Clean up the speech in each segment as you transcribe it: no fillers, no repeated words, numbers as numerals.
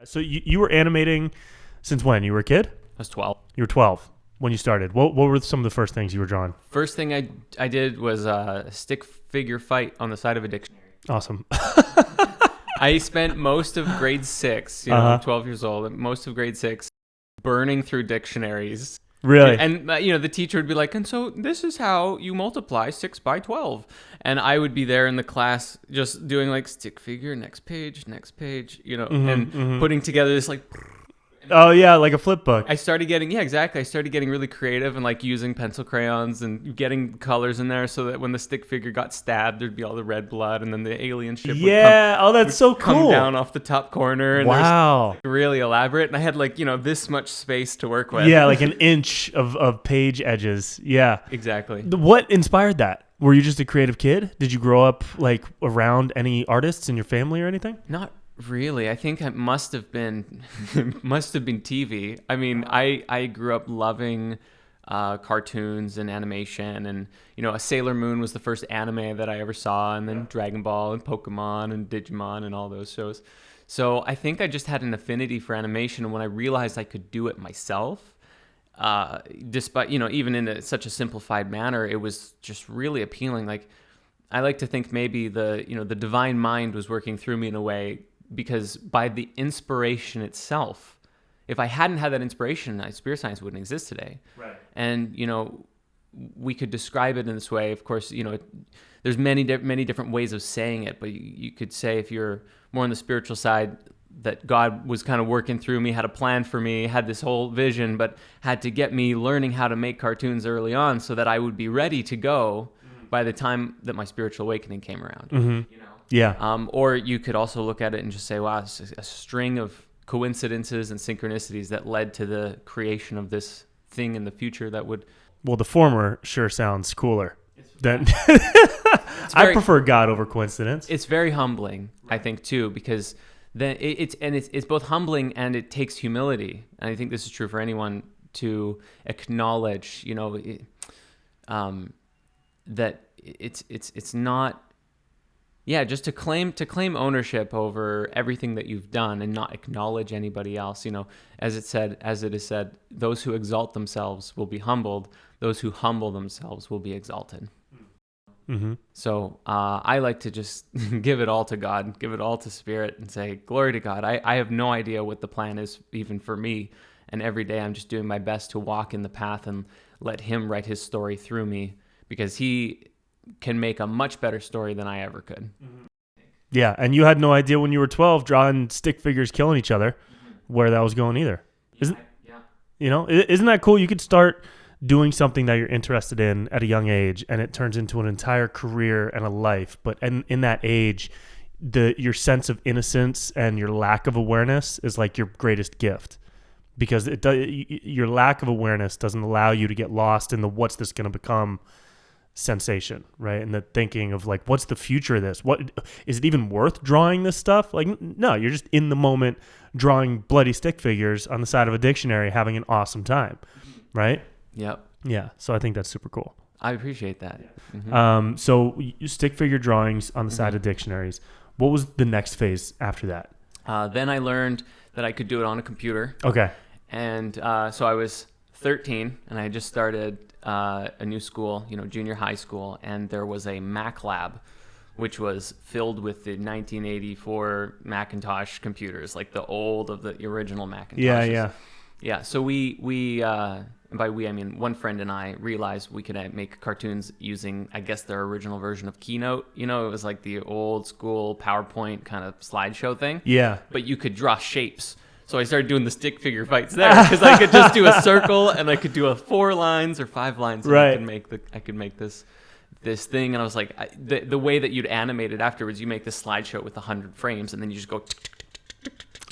So you were animating since when? You were a kid? I was 12. You were 12 when you started. What were some of the first things you were drawing? First thing I did was a stick figure fight on the side of a dictionary. Awesome. I spent most of grade 6, I'm 12 years old, most of grade 6 burning through dictionaries. Really? And, the teacher would be like, and so this is how you multiply 6 by 12. And I would be there in the class just doing like stick figure, next page, and putting together this like... Oh, yeah, like a flip book. I started getting really creative and like using pencil crayons and getting colors in there so that when the stick figure got stabbed, there'd be all the red blood and then the alien ship that's so cool. come down off the top corner. And wow. Really elaborate. And I had like, this much space to work with. Yeah, like an inch of page edges. Yeah. Exactly. What inspired that? Were you just a creative kid? Did you grow up like around any artists in your family or anything? Not really. I think it must have been TV. I mean, I grew up loving cartoons and animation, and a Sailor Moon was the first anime that I ever saw, and then Dragon Ball and Pokemon and Digimon and all those shows. So I think I just had an affinity for animation, and when I realized I could do it myself, despite even in such a simplified manner, it was just really appealing. Like, I like to think maybe the divine mind was working through me in a way, because by the inspiration itself, if I hadn't had that inspiration, spirit science wouldn't exist today. Right. And we could describe it in this way. Of course, there's many different ways of saying it, but you could say, if you're more on the spiritual side, that God was kind of working through me, had a plan for me, had this whole vision, but had to get me learning how to make cartoons early on so that I would be ready to go by the time that my spiritual awakening came around. Mm-hmm. Yeah. Or you could also look at it and just say, wow, it's a string of coincidences and synchronicities that led to the creation of this thing in the future that would... Well, the former sure sounds cooler. I prefer God over coincidence. It's very humbling, I think, too, because then it's both humbling and it takes humility. And I think this is true for anyone to acknowledge, that it's not... Yeah, just to claim ownership over everything that you've done and not acknowledge anybody else. As it is said, those who exalt themselves will be humbled. Those who humble themselves will be exalted. Mm-hmm. So I like to just give it all to God, give it all to Spirit, and say, glory to God. I have no idea what the plan is even for me. And every day I'm just doing my best to walk in the path and let Him write His story through me, because He can make a much better story than I ever could. Yeah, and you had no idea when you were 12 drawing stick figures killing each other where that was going either. Isn't that cool? You could start doing something that you're interested in at a young age, and it turns into an entire career and a life. But in that age, your sense of innocence and your lack of awareness is like your greatest gift, because your lack of awareness doesn't allow you to get lost in the what's this going to become sensation, right? And the thinking of like, what's the future of this? What is it even worth drawing this stuff? Like, no, you're just in the moment drawing bloody stick figures on the side of a dictionary, having an awesome time, right? Yep. Yeah. So I think that's super cool. I appreciate that. Yeah. Mm-hmm. So you stick figure drawings on the side of dictionaries. What was the next phase after that? Then I learned that I could do it on a computer. Okay. And so I was 13, and I had just started a new school, junior high school, and there was a Mac lab, which was filled with the 1984 Macintosh computers, like the old of the original Macintoshes. Yeah. So we and by we I mean one friend and I realized we could make cartoons using, I guess, their original version of Keynote. It was like the old school PowerPoint kind of slideshow thing. Yeah. But you could draw shapes. So I started doing the stick figure fights there, because I could just do a circle, and I could do 4 lines or 5 lines, and right. I could make this thing. And I was like, the way that you'd animate it afterwards, you make this slideshow with 100 frames, and then you just go.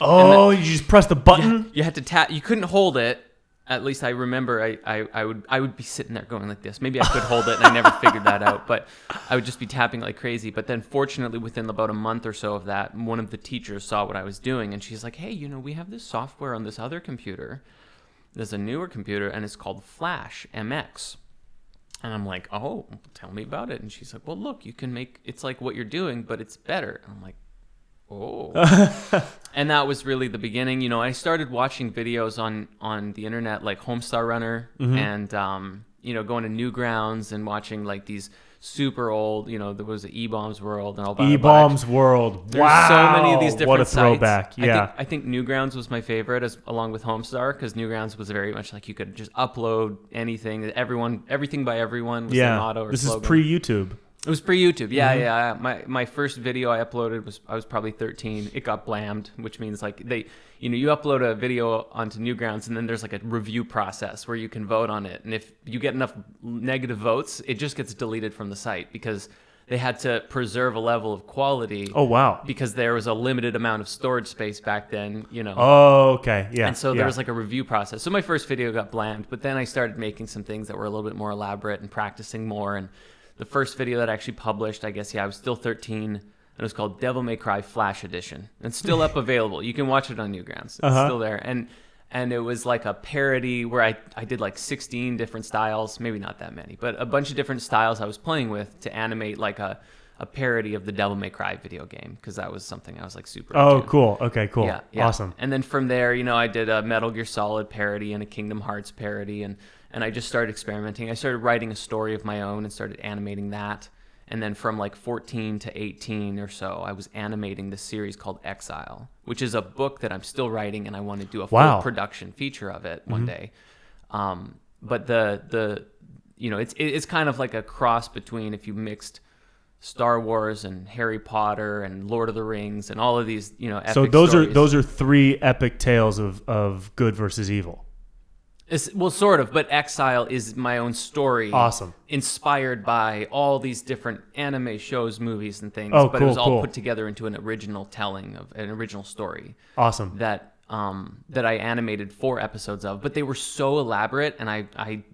Oh, you just press the button. You had to tap. You couldn't hold it. At least I remember I would be sitting there going like this. Maybe I could hold it, and I never figured that out. But I would just be tapping like crazy. But then fortunately, within about a month or so of that, one of the teachers saw what I was doing, and she's like, hey, we have this software on this other computer. There's a newer computer, and it's called Flash MX. And I'm like, oh, tell me about it. And she's like, well, look, you can make, it's like what you're doing, but it's better. And I'm like, Oh. And that was really the beginning. You know, I started watching videos on the internet like Homestar Runner and, you know, going to Newgrounds and watching like these super old, you know, there was the E-Bombs World and all that. E-Bombs World. There's Wow. so many of these different what a throwback. sites. Yeah. I think Newgrounds was my favorite along with Homestar because Newgrounds was very much like you could just upload anything. Everything by everyone was their motto or this slogan. is pre-YouTube. It was pre-YouTube. Yeah, yeah. My first video I uploaded I was probably 13. It got blammed, which means like you upload a video onto Newgrounds and then there's like a review process where you can vote on it. And if you get enough negative votes, it just gets deleted from the site because they had to preserve a level of quality. Oh, wow. Because there was a limited amount of storage space back then, you know. Oh, okay. Yeah. And so there was like a review process. So my first video got blammed, but then I started making some things that were a little bit more elaborate and practicing more. And the first video that I actually published, I guess, I was still 13, and it was called Devil May Cry Flash Edition. It's still up available. You can watch it on Newgrounds. It's still there. And it was like a parody where I did like 16 different styles, maybe not that many, but a bunch of different styles I was playing with to animate like a parody of the Devil May Cry video game because that was something I was like super into. Cool. Okay, cool. Yeah. Awesome. And then from there, you know, I did a Metal Gear Solid parody and a Kingdom Hearts parody, and I just started experimenting. I started writing a story of my own and started animating that. And then from like 14 to 18 or so, I was animating this series called Exile, which is a book that I'm still writing, and I want to do a full production feature of it one day. But the you know, it's kind of like a cross between if you mixed Star Wars and Harry Potter and Lord of the Rings and all of these, you know, epic stories. those are three epic tales of good versus evil. Well, sort of, but Exile is my own story. Awesome. Inspired by all these different anime shows, movies, and things. Oh, but cool, it was all cool. put together into an original telling of an original story. Awesome. That I animated 4 episodes of. But they were so elaborate, and I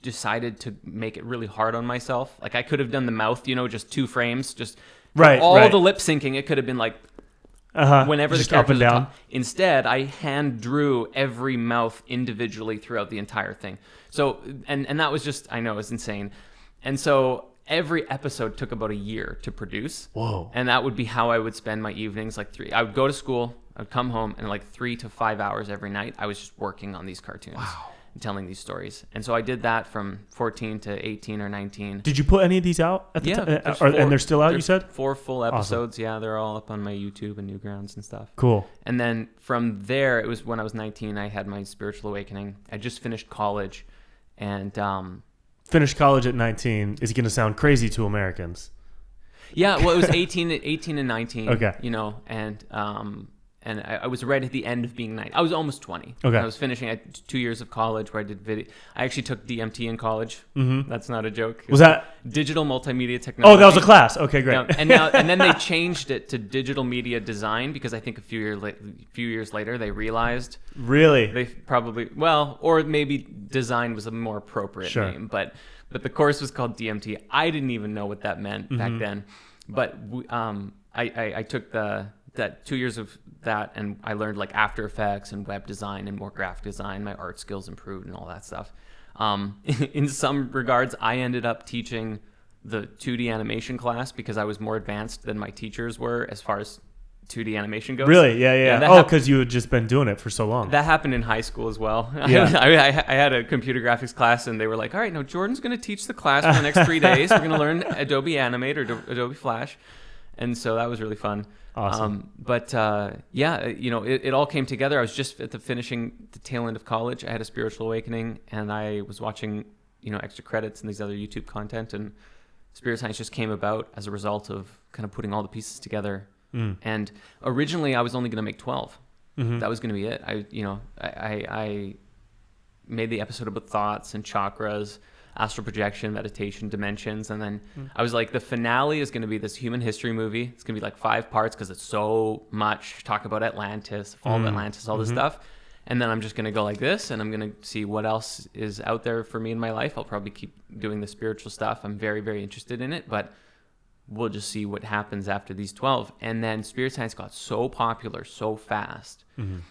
decided to make it really hard on myself. Like I could have done the mouth, you know, just 2 frames, just Right, all right. the lip syncing. It could have been like whenever Just the characters up and down. talk. Instead, I hand drew every mouth individually throughout the entire thing. So and that was just, I know, it's insane. And so every episode took about a year to produce. Whoa. And that would be how I would spend my evenings. I would go to school, I'd come home, and like 3 to 5 hours every night, I was just working on these cartoons. Wow. And telling these stories. And so I did that from 14 to 18 or 19. Did you put any of these out at the time? there's And they're still out, you there's said? 4 full episodes. Yeah, they're all up on my YouTube and Newgrounds and stuff. Cool. And then from there, it was when I was 19, I had my spiritual awakening. I just finished college, and Finished college at 19 is going to sound crazy to Americans. yeah, well, it was 18 and 19. Okay. You know, and I was right at the end of being 19. I was almost 20. Okay. I was finishing. I had 2 years of college where I did video. I actually took DMT in college. Mm-hmm. That's not a joke. Was that digital multimedia technology? Oh, that was a class. Okay, great. Yeah, and then they changed it to digital media design because I think a few years later they realized Really? they probably, well, or maybe design was a more appropriate name, but the course was called DMT. I didn't even know what that meant back then, but I took that 2 years of that, and I learned like After Effects and web design and more graphic design. My art skills improved and all that stuff. In some regards, I ended up teaching the 2D animation class because I was more advanced than my teachers were as far as 2D animation goes. Really? Yeah. Oh, because you had just been doing it for so long. That happened in high school as well. Yeah. I had a computer graphics class, and they were like, all right, now Jordan's going to teach the class for the next 3 days. We're going to learn Adobe Animate or Adobe Flash. And so that was really fun. Awesome. Yeah, you know, it all came together. I was just at the tail end of college. I had a spiritual awakening, and I was watching, you know, extra credits and these other YouTube content, and Spirit Science just came about as a result of kind of putting all the pieces together. And originally I was only going to make 12. Mm-hmm. That was going to be it. I made the episode about thoughts and chakras, astral projection, meditation, dimensions, and then I was like, the finale is going to be this human history movie. It's going to be like 5 parts because it's so much. Talk about Atlantis, fall of Atlantis, all this stuff. And then I'm just going to go like this, and I'm going to see what else is out there for me in my life. I'll probably keep doing the spiritual stuff. I'm very, very interested in it, but we'll just see what happens after these 12. And then Spirit Science got so popular so fast.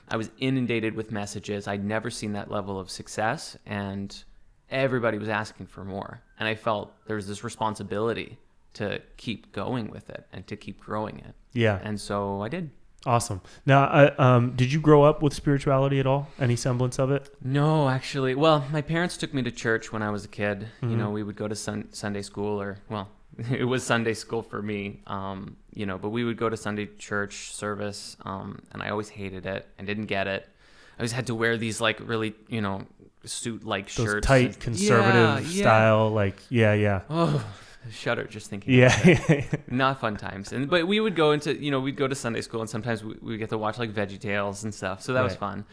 I was inundated with messages. I'd never seen that level of success, and everybody was asking for more. And I felt there was this responsibility to keep going with it and to keep growing it. Yeah. And so I did. Awesome. Now, did you grow up with spirituality at all? Any semblance of it? No, actually. Well, my parents took me to church when I was a kid. Mm-hmm. You know, we would go to Sunday school, or, well, it was Sunday school for me, you know, but we would go to Sunday church service, and I always hated it and didn't get it. I always had to wear these, like, really, you know, suit-like Those shirts. tight, conservative style, like, yeah. Oh, I shudder just thinking. Yeah. About it. Not fun times. But we would go into, you know, we'd go to Sunday school, and sometimes we get to watch like Veggie Tales and stuff. So that was fun.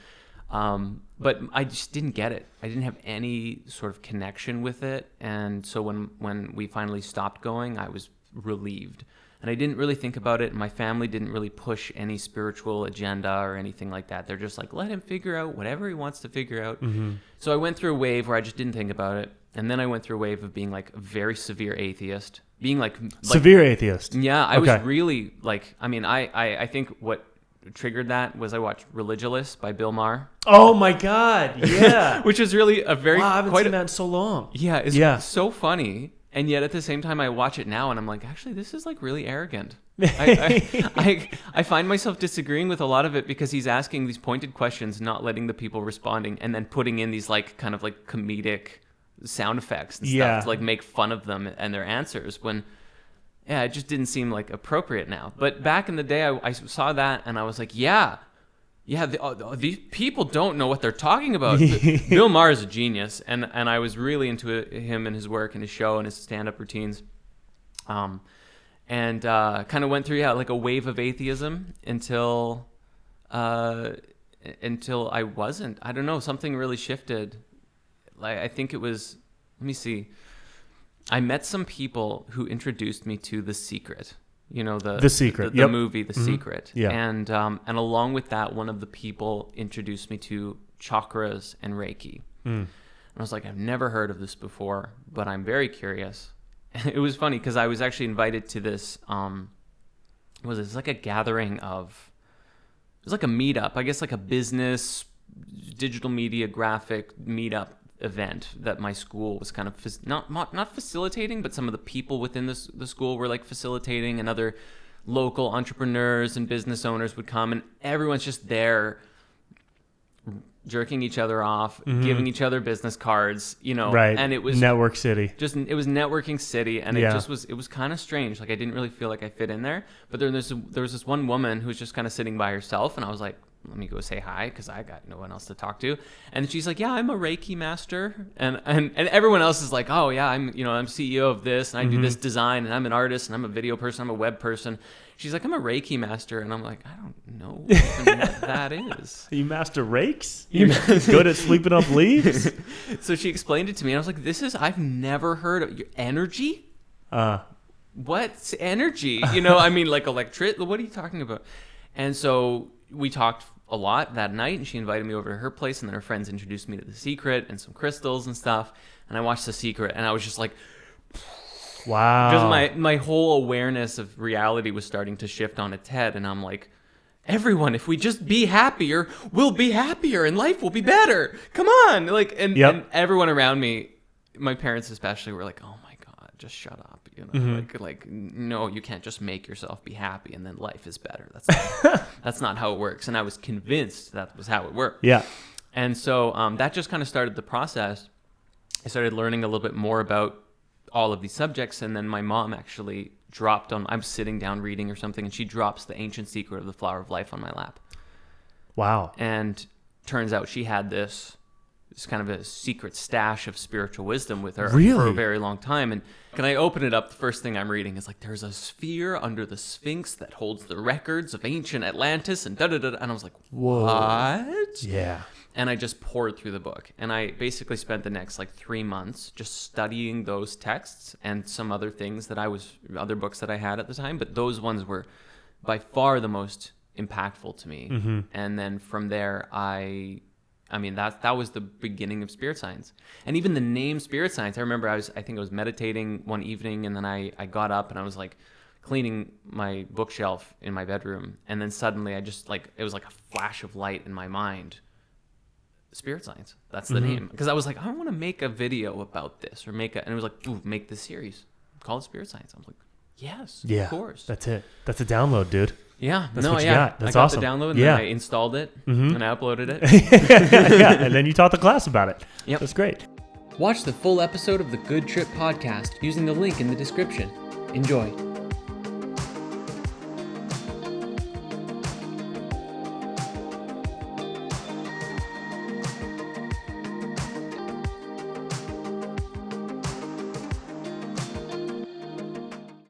But I just didn't get it. I didn't have any sort of connection with it. And so when we finally stopped going, I was relieved. And I didn't really think about it. And my family didn't really push any spiritual agenda or anything like that. They're just like, let him figure out whatever he wants to figure out. Mm-hmm. So I went through a wave where I just didn't think about it. And then I went through a wave of being like a very severe atheist. Being like severe atheist. Yeah, I was really like, I mean, I think what triggered that was I watched Religulous by Bill Maher. Oh my God, yeah. Which is really a very... Wow, I haven't seen that in so long. Yeah, it's so funny. And yet at the same time, I watch it now and I'm like, actually, this is like really arrogant. I find myself disagreeing with a lot of it because he's asking these pointed questions, not letting the people responding, and then putting in these like kind of like comedic sound effects and stuff to like make fun of them and their answers when it just didn't seem like appropriate now. But back in the day, I saw that and I was like, these people don't know what they're talking about. Bill Maher is a genius, and I was really into him and his work and his show and his stand-up routines, and kind of went through like a wave of atheism until I wasn't. I don't know, something really shifted. Like I think it was, let me see. I met some people who introduced me to The Secret. You know, the Secret, the movie The Secret. Yeah. And along with that, one of the people introduced me to chakras and Reiki. And I was like, I've never heard of this before, but I'm very curious. It was funny because I was actually invited to this, it's like a gathering of, it was like a meetup, I guess like a business, digital media, graphic meetup event that my school was kind of not facilitating, but some of the people within the school were like facilitating, and other local entrepreneurs and business owners would come, and everyone's just there jerking each other off, giving each other business cards, you know, and it was Network City. It was networking city, and it was kind of strange. Like I didn't really feel like I fit in there, but there was this one woman who was just kind of sitting by herself, and I was like, let me go say hi because I got no one else to talk to. And she's like, yeah, I'm a Reiki master. And everyone else is like, oh yeah, I'm CEO of this, and I do this design, and I'm an artist, and I'm a video person, I'm a web person. She's like, I'm a Reiki master. And I'm like, I don't know what that is. You master rakes? You're good at sweeping up leaves? So she explained it to me, and I was like, I've never heard of your energy? What's energy? You know, I mean, like electricity, what are you talking about? And so we talked a lot that night, and she invited me over to her place, and then her friends introduced me to The Secret and some crystals and stuff, and I watched The Secret, and I was just like, wow. Because my whole awareness of reality was starting to shift on its head, and I'm like, everyone, if we just be happier, we'll be happier, and life will be better. Come on. Like, and everyone around me, my parents especially, were like, oh my God, just shut up. You know, like, no, you can't just make yourself be happy and then life is better. That's not how it works. And I was convinced that was how it worked. Yeah. And so that just kind of started the process. I started learning a little bit more about all of these subjects. And then my mom actually dropped I'm sitting down reading or something, and she drops The Ancient Secret of the Flower of Life on my lap. Wow. And turns out she had this kind of a secret stash of spiritual wisdom with her for a very long time. And can I open it up? The first thing I'm reading is like, there's a sphere under the Sphinx that holds the records of ancient Atlantis and da-da-da. And I was like, whoa. What? Yeah. And I just poured through the book. And I basically spent the next like 3 months just studying those texts and some other things other books that I had at the time. But those ones were by far the most impactful to me. And then from there, I mean, that was the beginning of spirit science. And even the name spirit science, I remember I think I was meditating one evening, and then I got up and I was like cleaning my bookshelf in my bedroom. And then suddenly I just like, it was like a flash of light in my mind. Spirit science, that's the name. Because I was like, I want to make a video about this, or and it was like, ooh, make this series. Call it spirit science. I was like, Yes, Yeah, of course. That's it. That's a download, dude. Yeah, That's what you got. That's I got awesome. the download and Yeah. then I installed it and I uploaded it. Yeah, and then you taught the class about it. Yep. That's great. Watch the full episode of the Good Trip podcast using the link in the description. Enjoy.